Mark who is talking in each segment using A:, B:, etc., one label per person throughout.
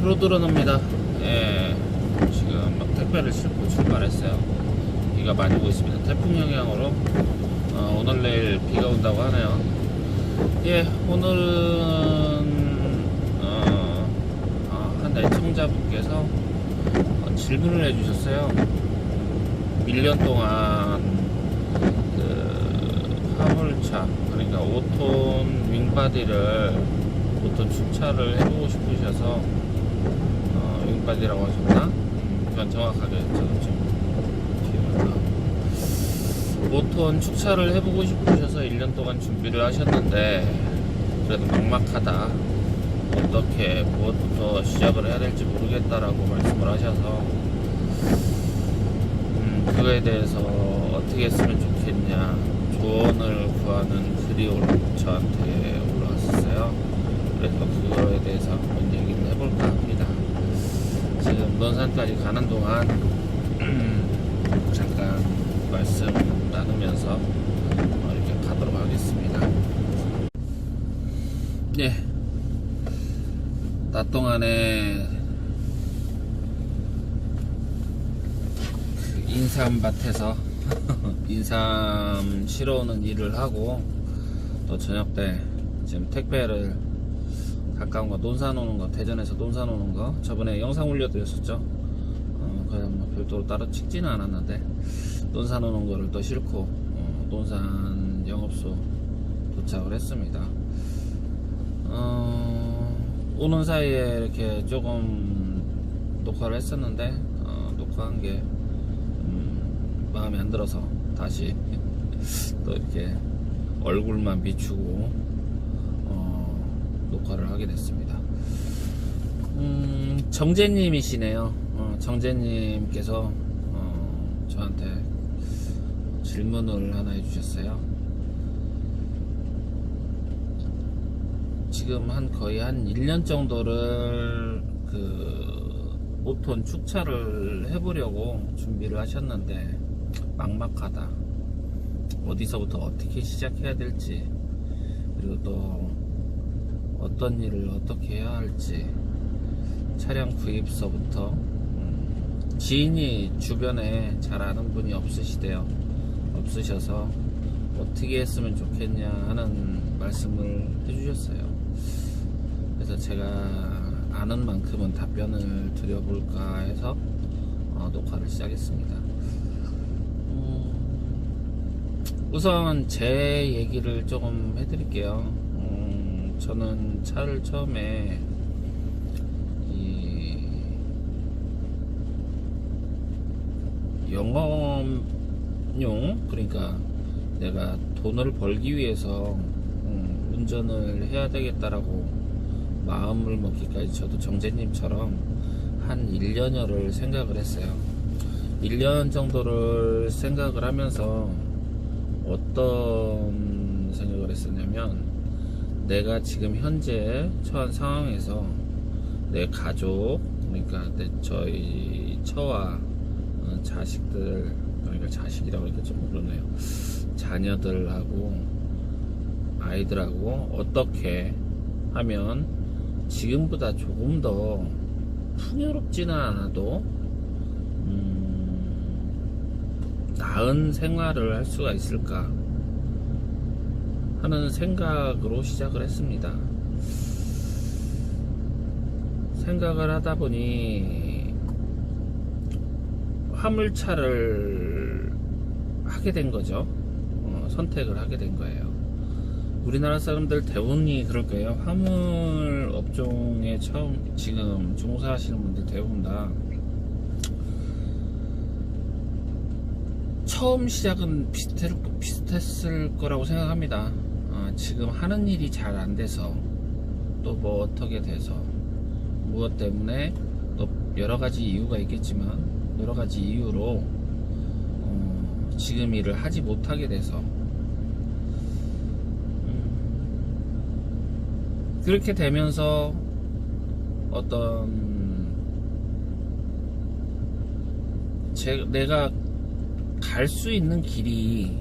A: 로드러너입니다. 예, 지금 막 택배를 싣고 출발했어요. 비가 많이 오고 있습니다. 태풍 영향으로 오늘 내일 비가 온다고 하네요. 예, 오늘은 한 애청자분께서 질문을 해주셨어요. 1년 동안 그 화물차, 그러니까 5톤 윙바디를 5톤 축차를 해보고 싶으셔서 윙바디라고 하셨나? 그건 정확하게 저도 지금 기억을 5톤 축차를 해보고 싶으셔서 1년 동안 준비를 하셨는데 그래도 막막하다, 어떻게 무엇부터 시작을 해야 될지 모르겠다라고 말씀을 하셔서 그거에 대해서 어떻게 했으면 좋겠냐 조언을 구하는 글이 저한테 올라왔었어요. 그래서 그거에 대해서 한번 얘기를 해볼까 합니다. 지금 논산까지 가는 동안 잠깐 말씀 나누면서 이렇게 가도록 하겠습니다. 네, 낮 동안에 그 인삼밭에서 인삼 실어오는 일을 하고, 또 저녁 때 지금 택배를 가까운 거 논산 오는 거, 대전에서 논산 오는 거 저번에 영상 올려드렸었죠. 그냥 뭐 별도로 따로 찍지는 않았는데 논산 오는 거를 또 싣고 논산 영업소 도착을 했습니다. 오는 사이에 이렇게 조금 녹화를 했었는데 녹화한 게 마음에 안 들어서 다시 또 이렇게 얼굴만 비추고 녹화를 하게 됐습니다. 정재님이시네요. 정재님께서 저한테 질문을 하나 해주셨어요. 지금 거의 한 1년 정도를 그 5톤 축차를 해보려고 준비를 하셨는데 막막하다, 어디서부터 어떻게 시작해야 될지, 그리고 또 어떤 일을 어떻게 해야 할지, 차량 구입서부터 지인이 주변에 잘 아는 분이 없으셔서 어떻게 했으면 좋겠냐 하는 말씀을 해주셨어요. 그래서 제가 아는 만큼은 답변을 드려볼까 해서 녹화를 시작했습니다. 우선 제 얘기를 조금 해드릴게요. 저는 차를 처음에 영업용, 그러니까 내가 돈을 벌기 위해서 운전을 해야 되겠다라고 마음을 먹기까지 저도 정재님처럼 한 1년여를 생각을 했어요. 1년 정도를 생각을 하면서 어떤 생각을 했었냐면, 내가 지금 현재 처한 상황에서 내 가족, 그러니까 저희 처와 자식들, 그러니까 자식이라고 하니까 좀 그러네요. 자녀들하고 아이들하고 어떻게 하면 지금보다 조금 더 풍요롭지는 않아도 나은 생활을 할 수가 있을까 하는 생각으로 시작을 했습니다. 생각을 하다 보니 화물차를 하게 된 거죠. 선택을 하게 된 거예요. 우리나라 사람들 대부분이 그럴 거예요. 화물 업종에 지금 종사하시는 분들 대부분 다 처음 시작은 비슷했을 거라고 생각합니다. 지금 하는 일이 잘 안 돼서, 또 뭐 어떻게 돼서, 무엇 때문에, 또 여러 가지 이유가 있겠지만 여러 가지 이유로 지금 일을 하지 못하게 돼서 그렇게 되면서 내가 갈 수 있는 길이,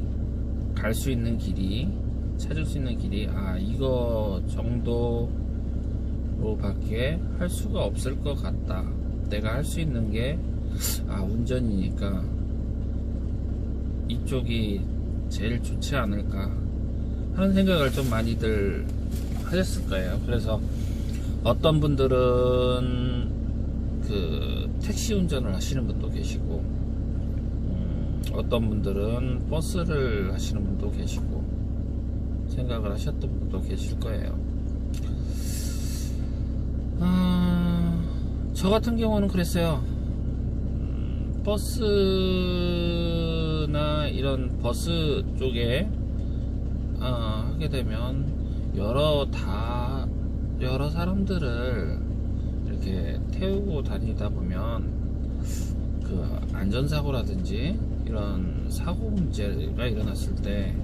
A: 찾을 수 있는 길이, 이거 정도 밖에 할 수가 없을 것 같다. 내가 할 수 있는 게 운전이니까 이쪽이 제일 좋지 않을까 하는 생각을 좀 많이들 하셨을 거예요. 그래서 어떤 분들은 그 택시 운전을 하시는 분도 계시고, 어떤 분들은 버스를 하시는 분도 계시고, 생각을 하셨던 분도 계실 거예요. 저 같은 경우는 그랬어요. 버스나 이런 버스 쪽에 하게 되면 여러 사람들을 이렇게 태우고 다니다 보면 그 안전사고라든지 이런 사고 문제가 일어났을 때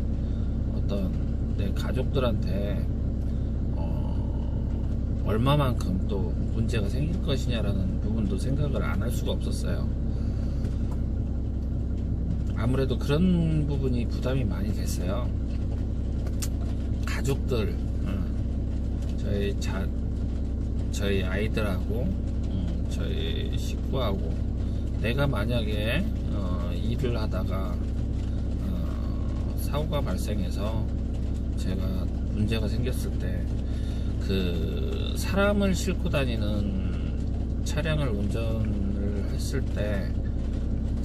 A: 어떤 내 가족들한테 얼마만큼 또 문제가 생길 것이냐라는 부분도 생각을 안 할 수가 없었어요. 아무래도 그런 부분이 부담이 많이 됐어요. 가족들, 저희 아이들하고, 저희 식구하고, 내가 만약에 일을 하다가 사고가 발생해서 제가 문제가 생겼을 때 그 사람을 싣고 다니는 차량을 운전을 했을 때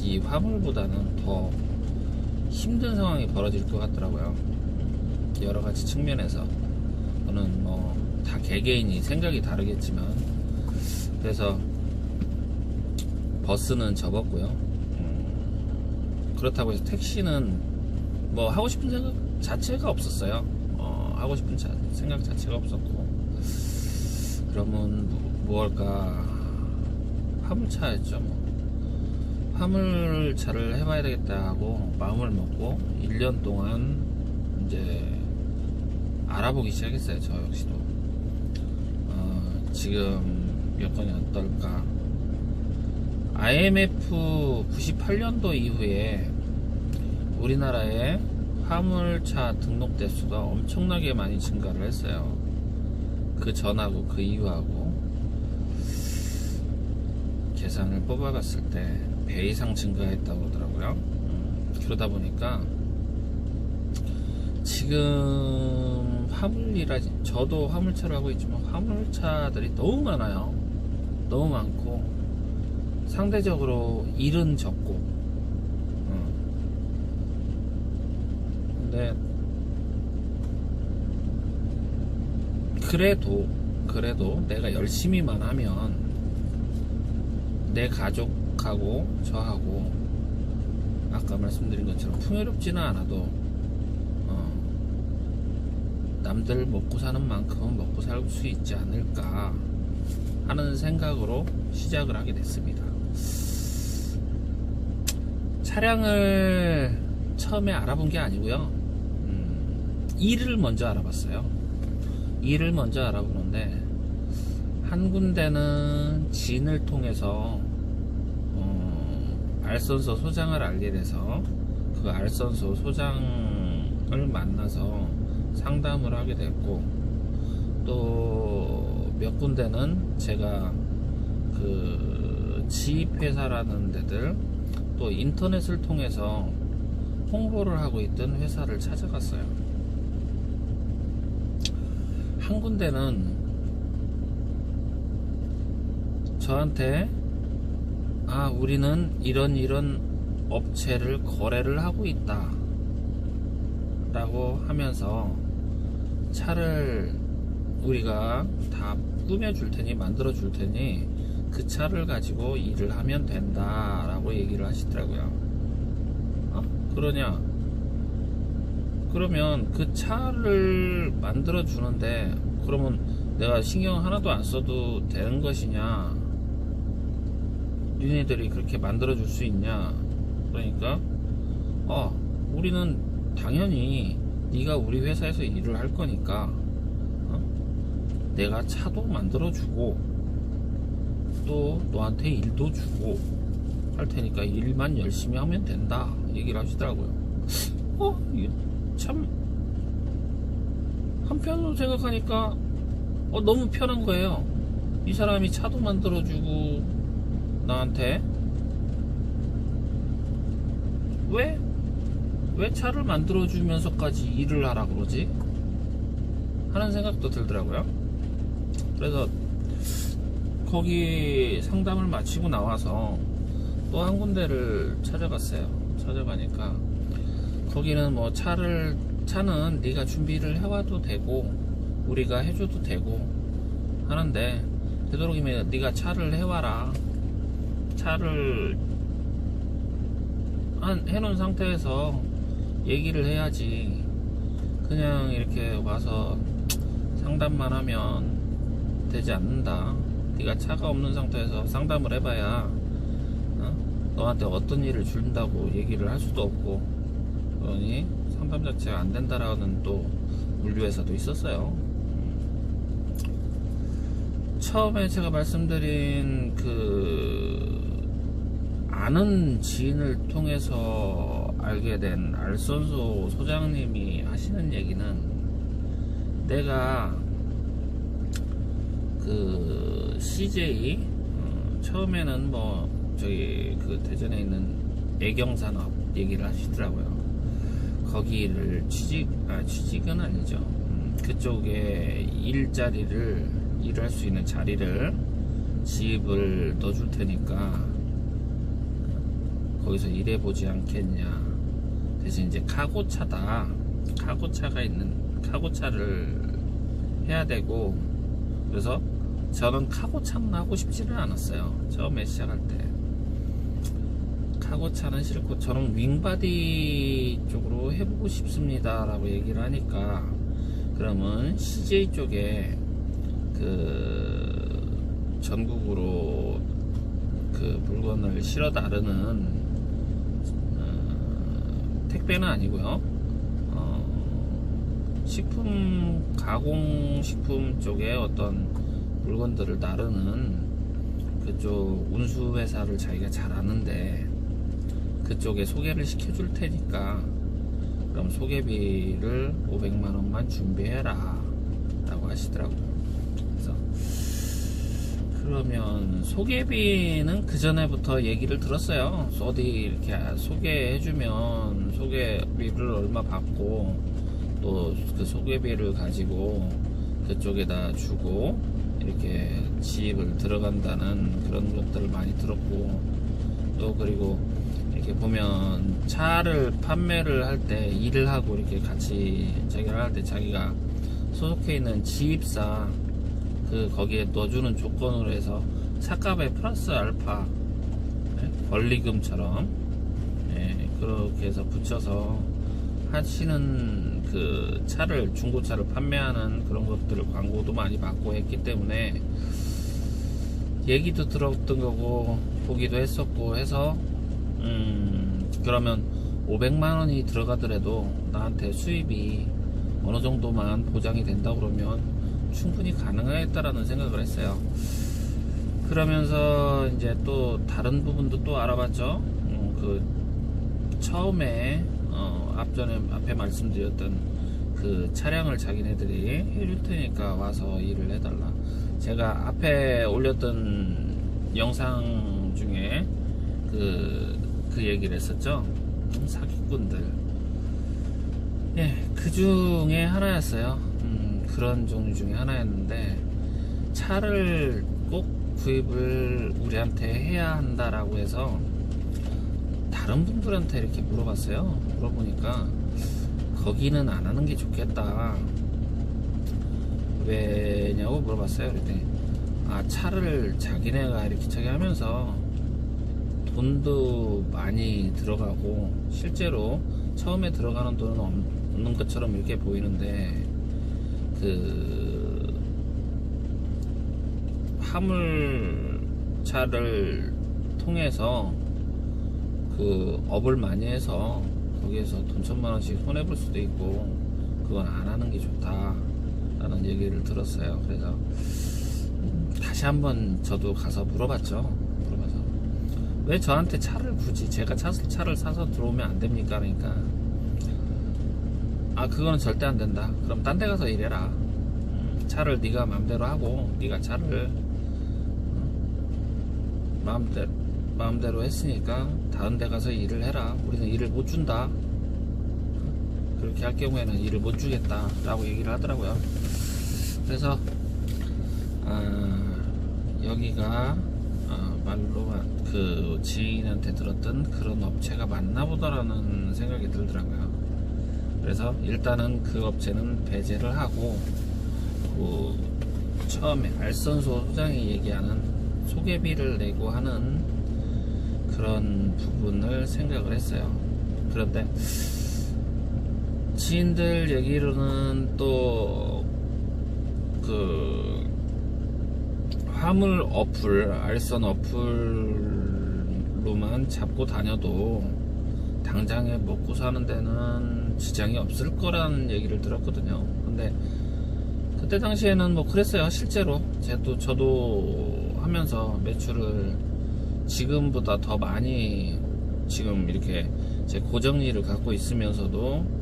A: 이 화물보다는 더 힘든 상황이 벌어질 것 같더라고요. 여러 가지 측면에서. 저는 뭐 다 개개인이 생각이 다르겠지만, 그래서 버스는 접었고요. 그렇다고 해서 택시는 뭐 하고 싶은 생각 자체가 없었어요. 하고 싶은 생각 자체가 없었고, 그러면 무엇일까, 화물차였죠. 뭐 화물차를 해봐야 되겠다 하고 마음을 먹고 1년 동안 이제 알아보기 시작했어요. 저 역시도 지금 여건이 어떨까. IMF 98년도 이후에 우리나라의 화물차 등록 대수가 엄청나게 많이 증가를 했어요. 그 전하고 그 이후하고 계산을 뽑아갔을 때 배 이상 증가했다고 그러더라고요. 그러다 보니까 지금 저도 화물차를 하고 있지만 화물차들이 너무 많아요. 너무 많고 상대적으로 일은 적고. 근데 그래도 내가 열심히만 하면 내 가족하고 저하고 아까 말씀드린 것처럼 풍요롭지는 않아도 남들 먹고 사는 만큼은 먹고 살 수 있지 않을까 하는 생각으로 시작을 하게 됐습니다. 차량을 처음에 알아본 게 아니고요. 일을 먼저 알아봤어요. 일을 먼저 알아보는데 한 군데는 지인을 통해서 알선소 소장을 알게 돼서 그 알선소 소장을 만나서 상담을 하게 됐고, 또 몇 군데는 제가 그 지입회사라는 데들, 또 인터넷을 통해서 홍보를 하고 있던 회사를 찾아갔어요. 한 군데는 저한테 우리는 이런 업체를 거래를 하고 있다 라고 하면서 차를 우리가 다 꾸며줄 테니, 만들어 줄 테니 그 차를 가지고 일을 하면 된다 라고 얘기를 하시더라고요. 그러냐? 그러면 그 차를 만들어 주는데 그러면 내가 신경 하나도 안 써도 되는 것이냐? 니네들이 그렇게 만들어 줄 수 있냐? 그러니까 우리는 당연히 네가 우리 회사에서 일을 할 거니까 내가 차도 만들어 주고 또 너한테 일도 주고 할 테니까 일만 열심히 하면 된다 얘기를 하시더라고요. 이게 참 한편으로 생각하니까 너무 편한 거예요. 이 사람이 차도 만들어주고 나한테 왜 차를 만들어주면서까지 일을 하라 그러지? 하는 생각도 들더라고요. 그래서 거기 상담을 마치고 나와서 또 한 군데를 찾아갔어요. 찾아가니까 거기는 뭐 차는 네가 준비를 해와도 되고 우리가 해줘도 되고 하는데, 되도록이면 네가 차를 해와라. 차를 해놓은 상태에서 얘기를 해야지. 그냥 이렇게 와서 상담만 하면 되지 않는다. 네가 차가 없는 상태에서 상담을 해봐야 너한테 어떤 일을 준다고 얘기를 할 수도 없고, 그러니 상담 자체가 안 된다라는 또 물류회사도 있었어요. 처음에 제가 말씀드린 아는 지인을 통해서 알게 된 알선소 소장님이 하시는 얘기는, 내가 CJ 처음에는 뭐 저기 대전에 있는 애경산업 얘기를 하시더라고요. 거기를 취직은 아니죠. 그쪽에 일을 할 수 있는 자리를 지입을 넣어줄 테니까 거기서 일해보지 않겠냐. 대신 이제 카고차를 해야 되고, 그래서 저는 카고차는 하고 싶지는 않았어요. 처음에 시작할 때 카고차는 싫고 저는 윙바디 쪽으로 해보고 싶습니다 라고 얘기를 하니까, 그러면 CJ 쪽에 전국으로 물건을 실어 나르는 택배는 아니고요, 가공식품 쪽에 어떤 물건들을 나르는 그쪽 운수회사를 자기가 잘 아는데, 그쪽에 소개를 시켜줄 테니까 그럼 소개비를 500만원만 준비해라 라고 하시더라고요. 그래서 그러면 소개비는 그 전에부터 얘기를 들었어요. 어디 이렇게 소개해주면 소개비를 얼마 받고, 또 그 소개비를 가지고 그쪽에다 주고 이렇게 지입을 들어간다는 그런 것들을 많이 들었고, 또 그리고 이렇게 보면 차를 판매를 할 때 일을 하고 이렇게 같이 자기를 할 때 자기가 소속해 있는 지입사 거기에 넣어주는 조건으로 해서 차값에 플러스 알파 권리금처럼 그렇게 해서 붙여서 하시는 중고차를 판매하는 그런 것들을 광고도 많이 받고 했기 때문에 얘기도 들었던 거고 보기도 했었고 해서, 그러면 500만원이 들어가더라도 나한테 수입이 어느 정도만 보장이 된다 그러면 충분히 가능하겠다라는 생각을 했어요. 그러면서 이제 또 다른 부분도 또 알아봤죠. 처음에 앞에 말씀드렸던 차량을 자기네들이 해줄 테니까 와서 일을 해달라. 제가 앞에 올렸던 영상 중에 그 얘기를 했었죠. 사기꾼들. 그 중에 하나였어요. 그런 종류 중에 하나였는데, 차를 꼭 구입을 우리한테 해야 한다라고 해서 다른 분들한테 이렇게 물어봤어요. 물어보니까 거기는 안 하는 게 좋겠다. 왜냐고 물어봤어요. 그랬더니 차를 자기네가 이렇게 저기 하면서 돈도 많이 들어가고 실제로 처음에 들어가는 돈은 없는 것처럼 이렇게 보이는데, 화물차를 통해서 업을 많이 해서 거기에서 돈 1000만원씩 손해볼 수도 있고, 그건 안 하는 게 좋다 라는 얘기를 들었어요. 그래서 다시 한번 저도 가서 물어봤죠. 왜 저한테 차를 굳이, 제가 차를 사서 들어오면 안 됩니까? 그러니까 그거는 절대 안 된다. 그럼 딴 데 가서 일해라. 차를 네가 마음대로 하고 네가 차를 마음대로 했으니까 다른 데 가서 일을 해라. 우리는 일을 못 준다. 그렇게 할 경우에는 일을 못 주겠다 라고 얘기를 하더라고요. 그래서 여기가 말로 그 지인한테 들었던 그런 업체가 맞나 보다라는 생각이 들더라고요. 그래서 일단은 그 업체는 배제를 하고, 그 처음에 알선소 소장이 얘기하는 소개비를 내고 하는 그런 부분을 생각을 했어요. 그런데 지인들 얘기로는 또 그 화물 어플, 알선 어플로만 잡고 다녀도 당장에 먹고 사는 데는 지장이 없을 거라는 얘기를 들었거든요. 근데 그때 당시에는 뭐 그랬어요. 실제로 저도 하면서 매출을 지금보다 더 많이, 지금 이렇게 제 고정 일을 갖고 있으면서도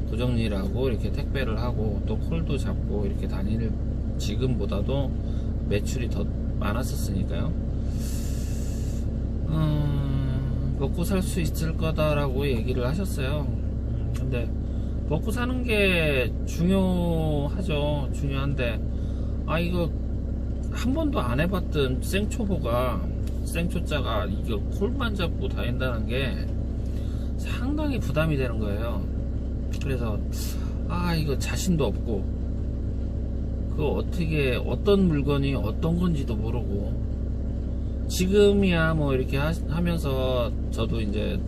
A: 고정 일하고 이렇게 택배를 하고 또 콜도 잡고 이렇게 다닐 지금보다도 매출이 더 많았었으니까요. 먹고 살 수 있을 거다라고 얘기를 하셨어요. 근데 먹고 사는 게 중요하죠. 중요한데 이거 한 번도 안 해봤던 생초자가 이거 콜만 잡고 다닌다는 게 상당히 부담이 되는 거예요. 그래서 이거 자신도 없고, 그거 어떻게 어떤 물건이 어떤 건지도 모르고, 지금이야 뭐 이렇게 하면서 저도 이제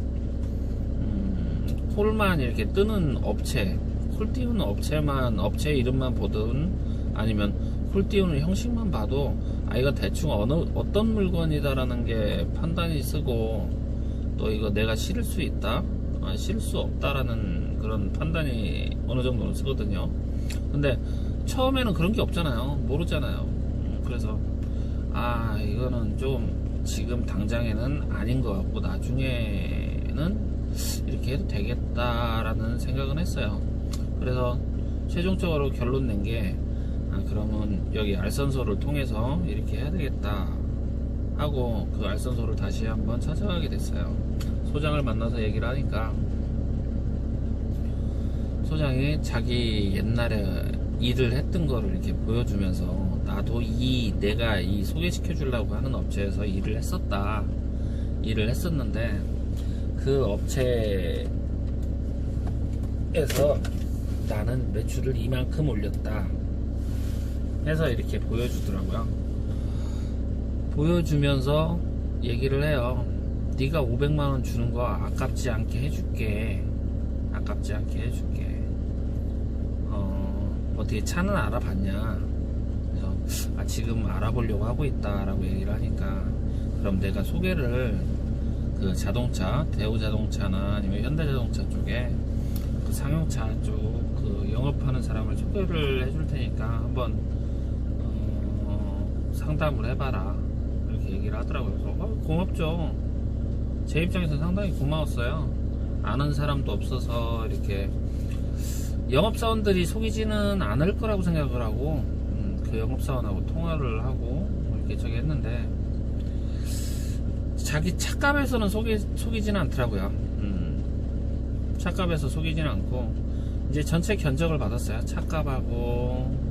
A: 콜만 이렇게 뜨는 업체, 콜 띄우는 업체 이름만 보든 아니면 콜 띄우는 형식만 봐도 이거 대충 어떤 물건이다라는 게 판단이 쓰고, 또 이거 내가 실을 수 있다, 실을 수 없다라는 그런 판단이 어느 정도는 쓰거든요. 근데 처음에는 그런 게 없잖아요. 모르잖아요. 그래서 이거는 좀 지금 당장에는 아닌 것 같고 나중에는 이렇게 해도 되겠다라는 생각은 했어요. 그래서 최종적으로 결론 낸 게 그러면 여기 알선소를 통해서 이렇게 해야 되겠다 하고 그 알선소를 다시 한번 찾아가게 됐어요. 소장을 만나서 얘기를 하니까 소장이 자기 옛날에 일을 했던 거를 이렇게 보여주면서 나도 내가 소개시켜 주려고 하는 업체에서 일을 했었는데 그 업체에서 나는 매출을 이만큼 올렸다 해서 이렇게 보여주더라고요. 보여주면서 얘기를 해요. 네가 500만원 주는 거 아깝지 않게 해줄게. 어떻게 차는 알아봤냐? 그래서 지금 알아보려고 하고 있다라고 얘기를 하니까, 그럼 내가 소개를 그 자동차, 대우자동차나 아니면 현대자동차 쪽에 그 상용차 쪽 그 영업하는 사람을 소개를 해줄 테니까 한번 상담을 해봐라 이렇게 얘기를 하더라고요. 그래서 고맙죠. 제 입장에서 상당히 고마웠어요. 아는 사람도 없어서 이렇게 영업사원들이 속이지는 않을 거라고 생각을 하고 그 영업사원하고 통화를 하고 이렇게 저기 했는데 자기 차값에서는 속이지는 않더라고요. 차값에서 속이지는 않고 이제 전체 견적을 받았어요. 차값하고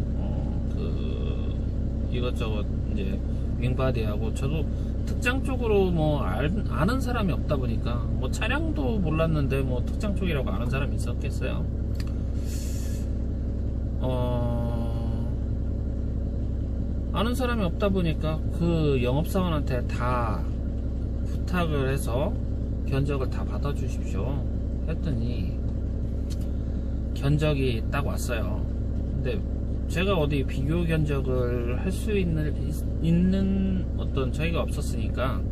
A: 이것저것 이제 윙바디하고, 저도 특장 쪽으로 뭐 아는 사람이 없다 보니까 뭐 차량도 몰랐는데 뭐 특장 쪽이라고 아는 사람이 있었겠어요. 아는 사람이 없다 보니까 그 영업사원한테 다 부탁을 해서 견적을 다 받아주십시오 했더니 견적이 딱 왔어요. 근데 제가 어디 비교 견적을 할 수 있는 어떤 저희가 없었으니까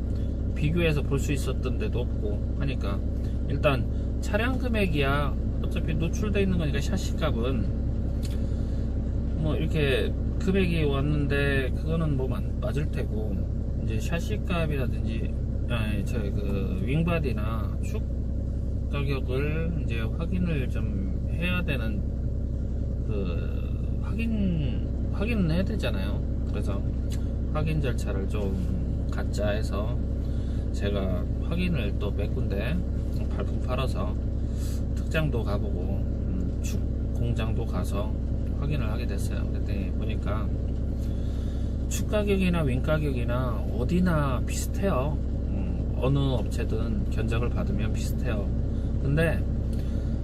A: 비교해서 볼 수 있었던 데도 없고 하니까, 일단 차량 금액이야 어차피 노출되어 있는 거니까 샤시 값은 뭐 이렇게 금액이 왔는데 그거는 뭐 맞을 테고, 이제 샤시 값이라든지 그 윙바디나 축 가격을 이제 확인을 좀 해야 되는 그 확인 확인은 해야 되잖아요. 그래서 확인 절차를 좀 갖자 해서 제가 확인을 또 몇 군데 발품 팔아서 특장도 가보고 축 공장도 가서 확인을 하게 됐어요. 그때 보니까 축 가격이나 윙 가격이나 어디나 비슷해요. 어느 업체든 견적을 받으면 비슷해요. 근데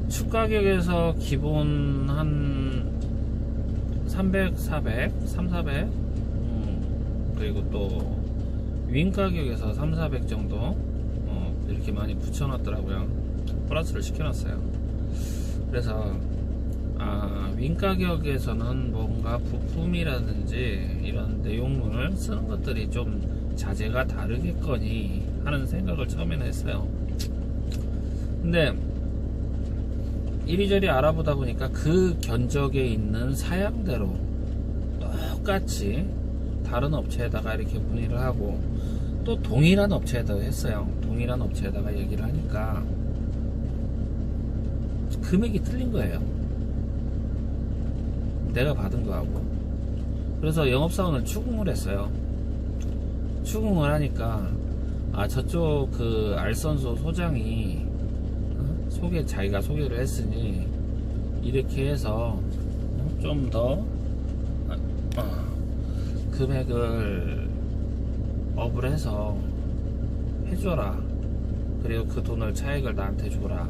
A: 축 가격에서 기본 한 300, 400, 3, 400 그리고 또 윙 가격에서 3, 400 정도 이렇게 많이 붙여놨더라고요. 플러스를 시켜놨어요. 그래서 윙 가격에서는 뭔가 부품이라든지 이런 내용물을 쓰는 것들이 좀 자재가 다르겠거니 하는 생각을 처음에는 했어요. 근데 이리저리 알아보다 보니까 그 견적에 있는 사양대로 똑같이 다른 업체에다가 이렇게 문의를 하고 또 동일한 업체에다가 했어요. 동일한 업체에다가 얘기를 하니까 금액이 틀린 거예요. 내가 받은 거하고. 그래서 영업사원을 추궁을 했어요. 추궁을 하니까 저쪽 그 알선소 소장이 자기가 소개를 했으니 이렇게 해서 좀 더 금액을 업을 해서 해줘라. 그리고 그 돈을 차액을 나한테 줘라.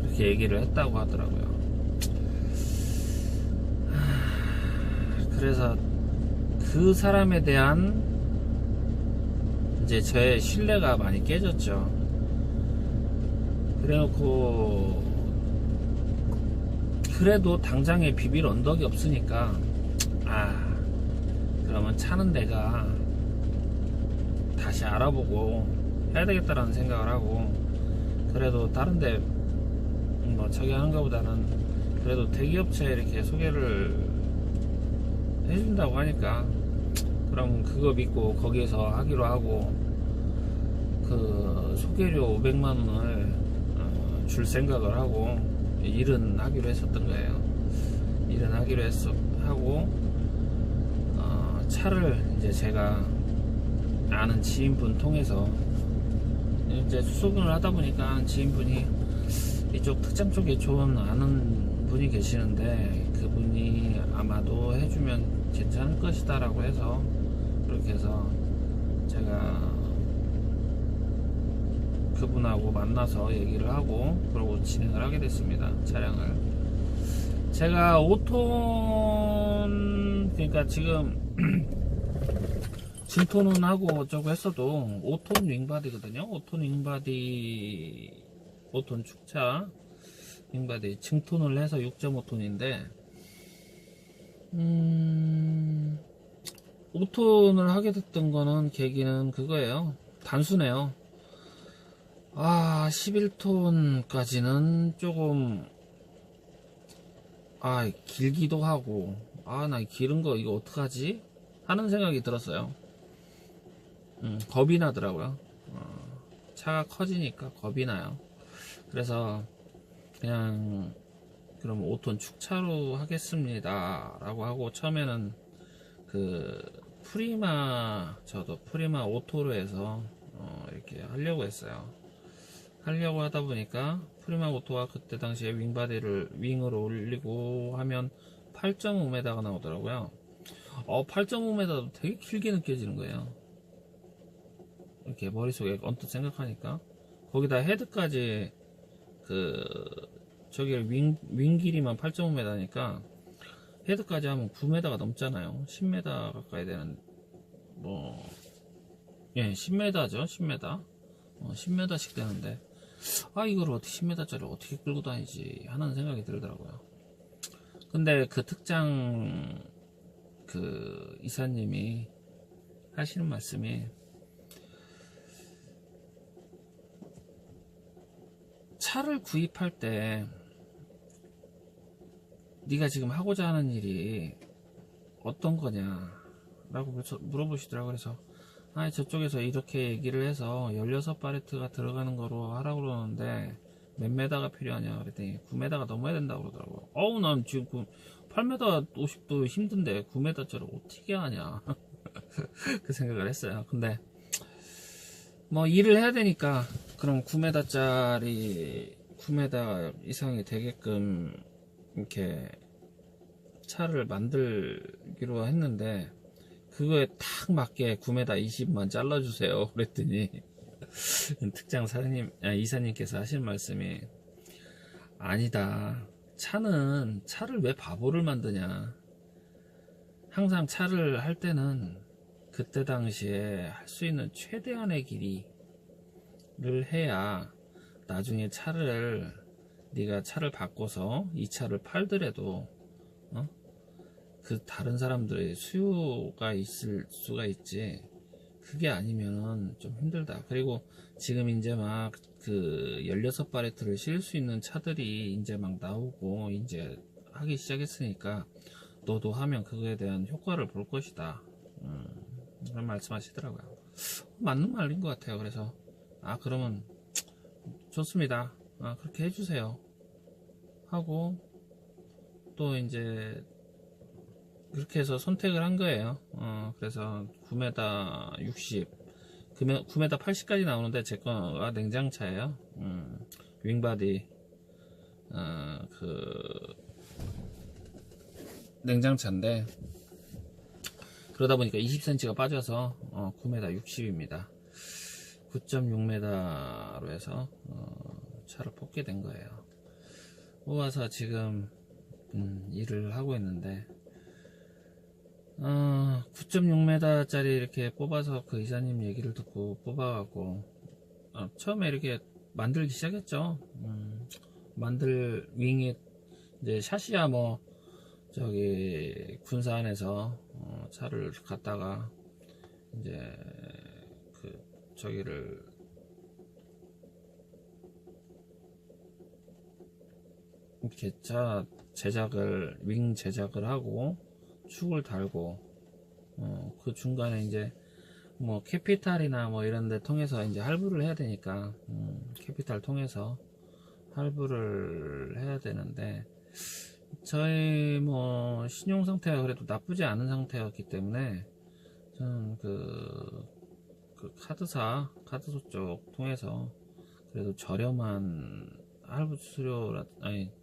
A: 이렇게 얘기를 했다고 하더라고요. 그래서 그 사람에 대한 이제 저의 신뢰가 많이 깨졌죠. 그래놓고 그래도 당장에 비빌 언덕이 없으니까 그러면 차는 내가 다시 알아보고 해야 되겠다라는 생각을 하고, 그래도 다른데 뭐 저기 하는 것보다는 그래도 대기업체에 이렇게 소개를 해준다고 하니까 그럼 그거 믿고 거기에서 하기로 하고, 그 소개료 500만원을 줄 생각을 하고 일은 하기로 했었던 거예요. 일은 하기로 하고 차를 이제 제가 아는 지인분 통해서 이제 수소근을 하다 보니까 아는 지인분이 이쪽 특장 쪽에 좋은 아는 분이 계시는데 그분이 아마도 해주면 괜찮을 것이다 라고 해서 그렇게 해서 제가 그분하고 만나서 얘기를 하고 그러고 진행을 하게 됐습니다. 차량을 제가 5톤 그러니까 지금 진톤은 하고 어쩌고 했어도 5톤 윙바디거든요. 5톤 윙바디 5톤 축차 윙바디 증톤을 해서 6.5톤인데 5톤을 하게 됐던 거는 계기는 그거예요. 단순해요. 11톤까지는 조금 길기도 하고 나 기른 거 이거 어떡하지? 하는 생각이 들었어요. 겁이 나더라고요. 차가 커지니까 겁이 나요. 그래서 그냥 그럼 5톤 축차로 하겠습니다 라고 하고 처음에는 그 저도 프리마 오토로 해서 이렇게 하려고 했어요. 하려고 하다 보니까 프리마 오토가 그때 당시에 윙으로 올리고 하면 8.5m가 나오더라고요. 8.5m도 되게 길게 느껴지는 거예요. 이렇게 머릿속에 언뜻 생각하니까 거기다 헤드까지 저기 윙 길이만 8.5m니까 헤드까지 하면 9m가 넘잖아요. 10m 가까이 되는 10m죠. 10m 10m씩 되는데 이걸 어떻게 10m짜리 어떻게 끌고 다니지 하는 생각이 들더라고요. 근데 그 특장 그 이사님이 하시는 말씀이 차를 구입할 때 네가 지금 하고자 하는 일이 어떤 거냐 라고 물어보시더라고요. 그래서 저쪽에서 이렇게 얘기를 해서 16파레트가 들어가는 거로 하라고 그러는데 몇 메다가 필요하냐 그랬더니 9메다가 넘어야 된다고 그러더라고요. 난 지금 8m 50도 힘든데 9m짜리 어떻게 하냐 그 생각을 했어요. 근데 뭐 일을 해야 되니까 그럼 9m짜리 9m 이상이 되게끔 이렇게 차를 만들기로 했는데 그거에 딱 맞게 9m 20만 잘라주세요 그랬더니 특장 사장님, 이사님께서 하신 말씀이 아니다. 차를 왜 바보를 만드냐. 항상 차를 할 때는 그때 당시에 할 수 있는 최대한의 길이를 해야 나중에 네가 차를 바꿔서 이 차를 팔더라도 그 다른 사람들의 수요가 있을 수가 있지. 그게 아니면은 좀 힘들다. 그리고 지금 이제 막 그 16바레트를 실을 수 있는 차들이 이제 막 나오고 이제 하기 시작했으니까 너도 하면 그거에 대한 효과를 볼 것이다. 그런 말씀 하시더라고요. 맞는 말인 것 같아요. 그래서 그러면 좋습니다. 그렇게 해주세요 하고 또 이제 그렇게 해서 선택을 한 거예요. 그래서 9m 60 9m 80까지 나오는데 제 거가 냉장차예요. 윙바디 그 냉장차인데 그러다 보니까 20cm가 빠져서 9m 60입니다. 9.6m로 해서 차를 뽑게 된 거예요. 뽑아서 지금 일을 하고 있는데 9.6m 짜리 이렇게 뽑아서 그 이사님 얘기를 듣고 뽑아갖고 처음에 이렇게 만들기 시작했죠. 윙이 이제 샤시야 뭐 저기 군사 안에서 차를 갖다가 이제 그 저기를 이렇게 차 제작을 윙 제작을 하고 축을 달고 그 중간에 이제 뭐 캐피탈이나 뭐 이런 데 통해서 이제 할부를 해야 되니까 캐피탈 통해서 할부를 해야 되는데 저희 뭐 신용 상태가 그래도 나쁘지 않은 상태였기 때문에 저는 그 카드소 쪽 통해서 그래도 저렴한 할부 수수료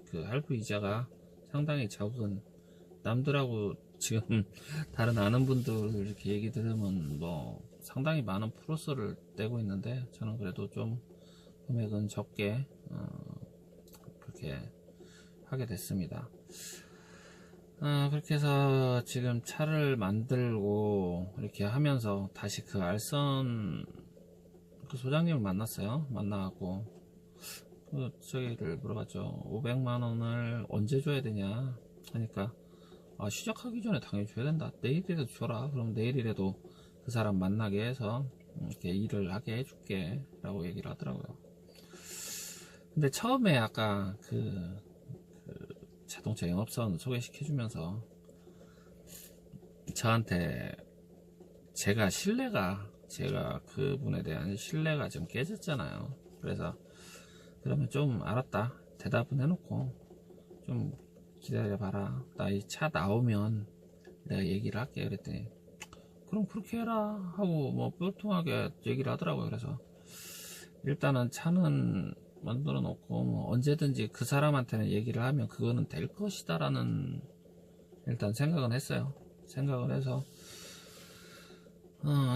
A: 그 할부 이자가 상당히 적은 남들하고 지금 다른 아는 분들 이렇게 얘기 들으면 뭐 상당히 많은 플러스를 떼고 있는데 저는 그래도 좀 금액은 적게 그렇게 하게 됐습니다. 그렇게 해서 지금 차를 만들고 이렇게 하면서 다시 그 알선 그 소장님을 만났어요. 만나갖고 저기를 물어봤죠. 500만원을 언제 줘야 되냐 하니까 시작하기 전에 당연히 줘야 된다. 내일이라도 줘라. 그럼 내일이라도 그 사람 만나게 해서 이렇게 일을 하게 해줄게 라고 얘기를 하더라고요. 근데 처음에 아까 그 자동차 영업사원 소개시켜주면서 저한테 제가 그분에 대한 신뢰가 좀 깨졌잖아요. 그래서 그러면 좀 알았다 대답은 해놓고 좀 기다려봐라. 나 이 차 나오면 내가 얘기를 할게. 그랬더니 그럼 그렇게 해라 하고 뭐 뾰통하게 얘기를 하더라고요. 그래서 일단은 차는 만들어 놓고 뭐 언제든지 그 사람한테는 얘기를 하면 그거는 될 것이다 라는 일단 생각은 했어요. 생각을 해서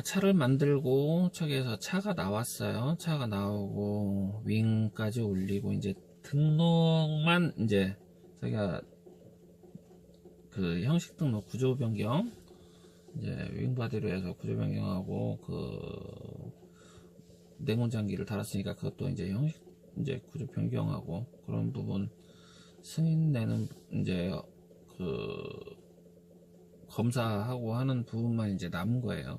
A: 차를 만들고 저기에서 차가 나왔어요. 차가 나오고 윙까지 올리고 이제 등록만 이제 저기가 그 형식 등록 구조 변경 이제 윙바디로 해서 구조 변경하고 그 냉온장기를 달았으니까 그것도 이제 형식 이제 구조 변경하고 그런 부분 승인 내는 이제 그 검사하고 하는 부분만 이제 남은 거예요.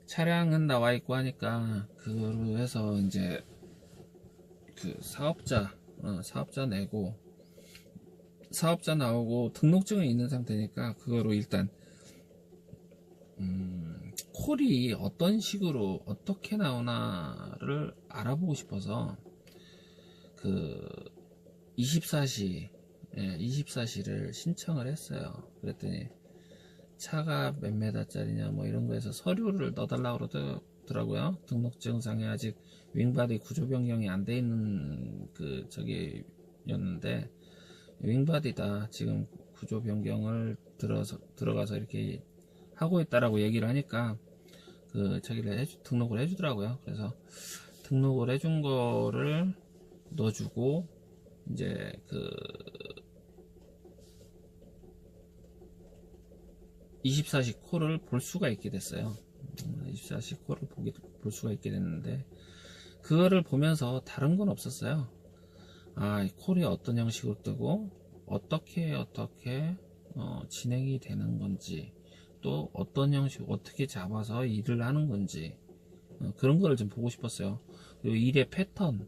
A: 차량은 나와 있고 하니까 그걸로 해서 이제 그 사업자 내고 사업자 나오고 등록증은 있는 상태니까 그거로 일단 콜이 어떤 식으로 어떻게 나오나를 알아보고 싶어서 그 24시 24시를 신청을 했어요. 그랬더니 차가 몇 메다짜리냐 뭐 이런 거에서 서류를 넣어달라고 그러더라고요. 등록증상에 아직 윙바디 구조 변경이 안 돼 있는 그 저기였는데, 윙바디다 지금 구조 변경을 들어가서 이렇게 하고 있다라고 얘기를 하니까 그 저기를 등록을 해주더라고요. 그래서 등록을 해준 거를 넣어주고 이제 그 24시 콜을 볼 수가 있게 됐어요. 24시 콜을 볼 수가 있게 됐는데, 그거를 보면서 다른 건 없었어요. 이 콜이 어떤 형식으로 뜨고 어떻게 진행이 되는 건지, 또 어떤 형식 어떻게 잡아서 일을 하는 건지, 그런 거를 좀 보고 싶었어요. 그리고 일의 패턴,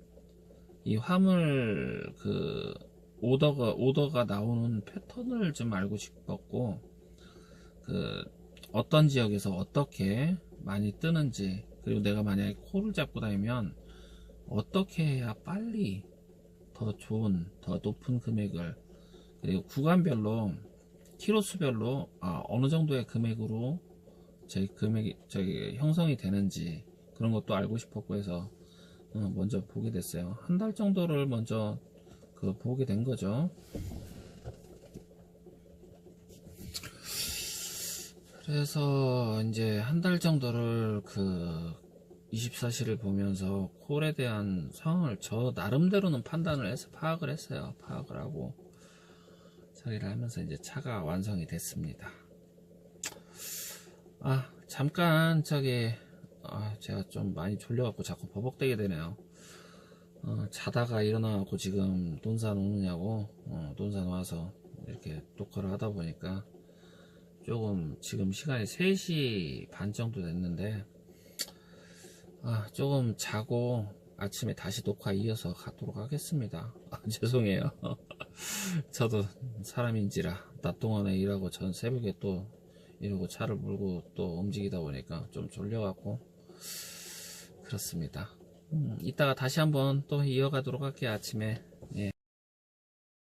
A: 이 화물 그 오더가 나오는 패턴을 좀 알고 싶었고, 그 어떤 지역에서 어떻게 많이 뜨는지, 그리고 내가 만약에 콜을 잡고 다니면 어떻게 해야 빨리 더 좋은, 더 높은 금액을, 그리고 구간별로 키로수별로 어느 정도의 금액으로 금액이 형성이 되는지, 그런 것도 알고 싶었고 해서 먼저 보게 됐어요. 한 달 정도를 먼저 보게 된 거죠. 그래서 이제 한 달 정도를 24시를 보면서 콜에 대한 상황을 저 나름대로는 판단을 해서 파악을 했어요. 파악을 하고 처리를 하면서 이제 차가 완성이 됐습니다. 잠깐 제가 좀 많이 졸려갖고 자꾸 버벅대게 되네요. 자다가 일어나갖고 지금 논산 오느냐고 논산 와서 이렇게 녹화를 하다 보니까 조금 지금 시간이 3시 반 정도 됐는데, 조금 자고 아침에 다시 녹화 이어서 가도록 하겠습니다. 죄송해요. 저도 사람인지라 낮 동안에 일하고 전 새벽에 또 이러고 차를 몰고 또 움직이다 보니까 좀 졸려갖고 그렇습니다. 이따가 다시 한번 또 이어가도록 할게요. 아침에